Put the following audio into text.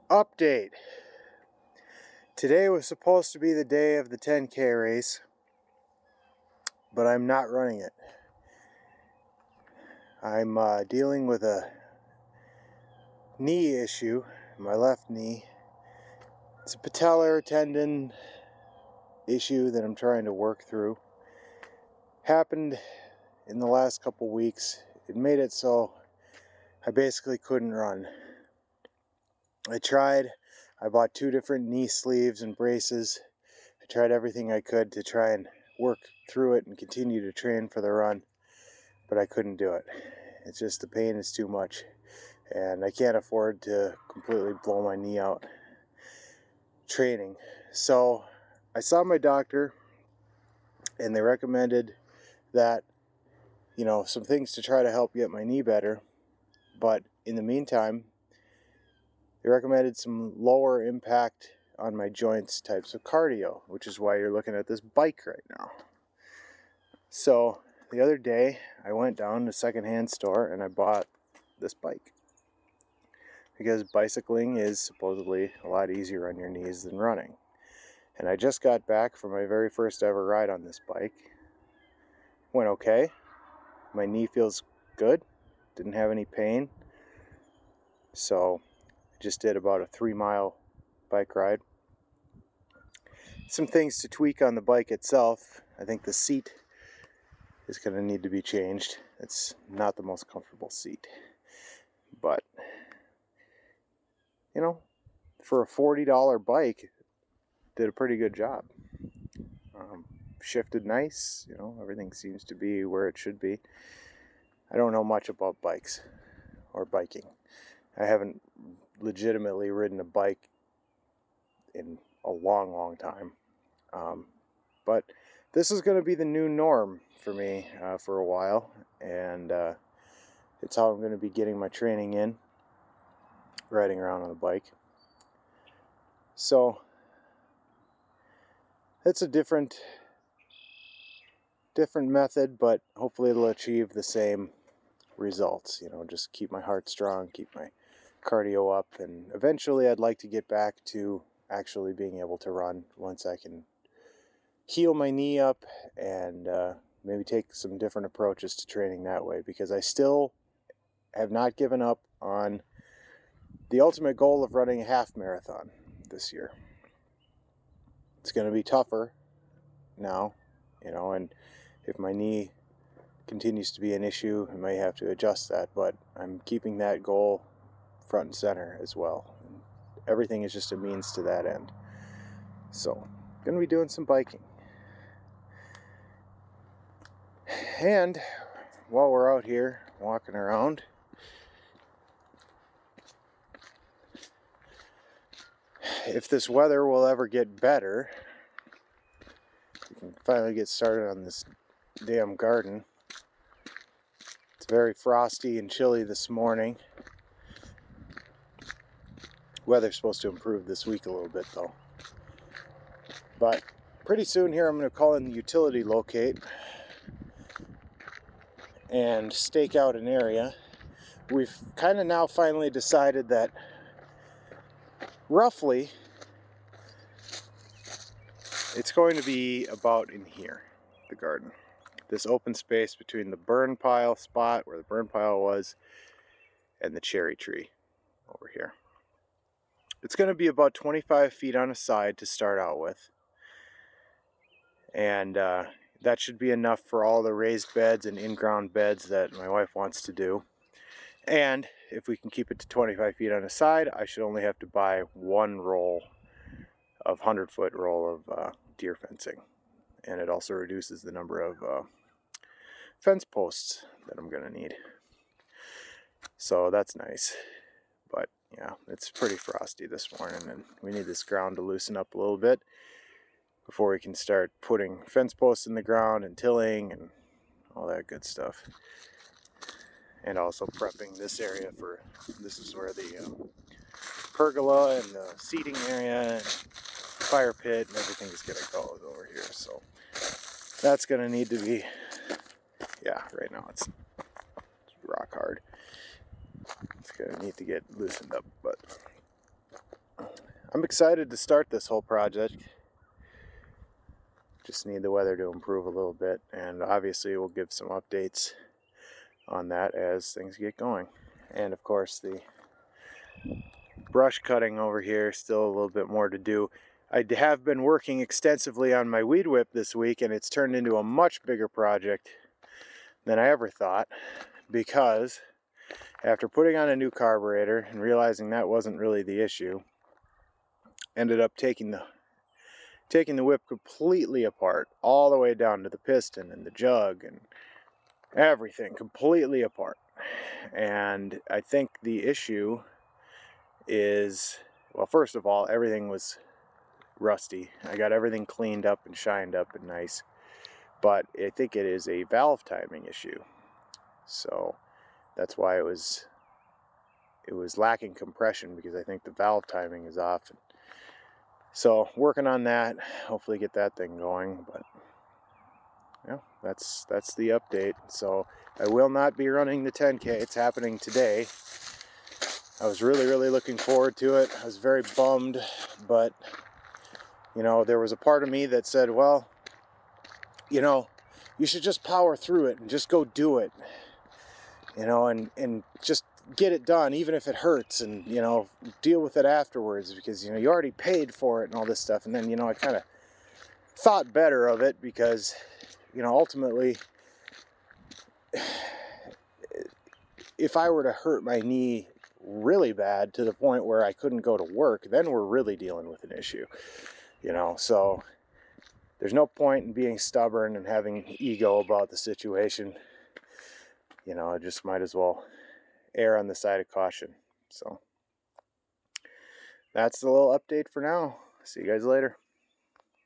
Update. Today was supposed to be the day of the 10K race, but I'm not running it. I'm dealing with a knee issue, my left knee. It's a patellar tendon issue that I'm trying to work through. Happened in the last couple weeks. It made it so I basically couldn't run. I bought 2 different knee sleeves and braces. I tried everything I could to try and work through it and continue to train for the run, but I couldn't do it. It's just the pain is too much, and I can't afford to completely blow my knee out training. So I saw my doctor, and they recommended that, some things to try to help get my knee better, but in the meantime, they recommended some lower impact on my joints types of cardio, which is why you're looking at this bike right now. So the other day I went down to a secondhand store and I bought this bike because bicycling is supposedly a lot easier on your knees than running. And I just got back from my very first ever ride on this bike. Went okay. My knee feels good. Didn't have any pain. So just did about a 3-mile bike ride. Some things to tweak on the bike itself. I think the seat is going to need to be changed. It's not the most comfortable seat. But, for a $40 bike, did a pretty good job. Shifted nice, everything seems to be where it should be. I don't know much about bikes or biking. I haven't legitimately ridden a bike in a long time. But this is going to be the new norm for me for a while, and it's how I'm going to be getting my training in, riding around on a bike. So it's a different method, but hopefully it'll achieve the same results. Just keep my heart strong, keep my cardio up, and eventually I'd like to get back to actually being able to run once I can heal my knee up and maybe take some different approaches to training that way, because I still have not given up on the ultimate goal of running a half marathon this year. It's going to be tougher now, and if my knee continues to be an issue, I may have to adjust that, but I'm keeping that goal front and center as well. And everything is just a means to that end. So, going to be doing some biking. And while we're out here walking around, if this weather will ever get better, we can finally get started on this damn garden. It's very frosty and chilly this morning. Weather's supposed to improve this week a little bit though. But pretty soon here I'm going to call in the utility locate and stake out an area. We've kind of now finally decided that roughly it's going to be about in here, the garden. This open space between the burn pile spot where the burn pile was and the cherry tree over here. It's going to be about 25 feet on a side to start out with. And that should be enough for all the raised beds and in-ground beds that my wife wants to do. And if we can keep it to 25 feet on a side, I should only have to buy 1 roll of 100-foot roll of deer fencing. And it also reduces the number of fence posts that I'm going to need. So that's nice. But yeah, it's pretty frosty this morning, and we need this ground to loosen up a little bit before we can start putting fence posts in the ground and tilling and all that good stuff. And also prepping this area this is where the pergola and the seating area and fire pit and everything is going to go over here. So that's going to need to be, right now it's rock hard. It's going to need to get loosened up, but I'm excited to start this whole project. Just need the weather to improve a little bit, and obviously we'll give some updates on that as things get going. And of course the brush cutting over here, still a little bit more to do. I have been working extensively on my weed whip this week, and it's turned into a much bigger project than I ever thought, because after putting on a new carburetor and realizing that wasn't really the issue, ended up taking the whip completely apart, all the way down to the piston and the jug and everything completely apart. And I think the issue is, well, first of all, everything was rusty. I got everything cleaned up and shined up and nice, but I think it is a valve timing issue. So that's why it was lacking compression, because I think the valve timing is off. So working on that, hopefully get that thing going. But yeah, that's the update. So I will not be running the 10K. It's happening today. I was really looking forward to it. I was very bummed, but you know, there was a part of me that said, well, you know, you should just power through it and just go do it, you know, and just get it done, even if it hurts, and, you know, deal with it afterwards, because, you know, you already paid for it and all this stuff. And then, you know, I kind of thought better of it, because, you know, ultimately, if I were to hurt my knee really bad to the point where I couldn't go to work, then we're really dealing with an issue, you know. So there's no point in being stubborn and having ego about the situation. You know, I just might as well err on the side of caution. So that's the little update for now. See you guys later.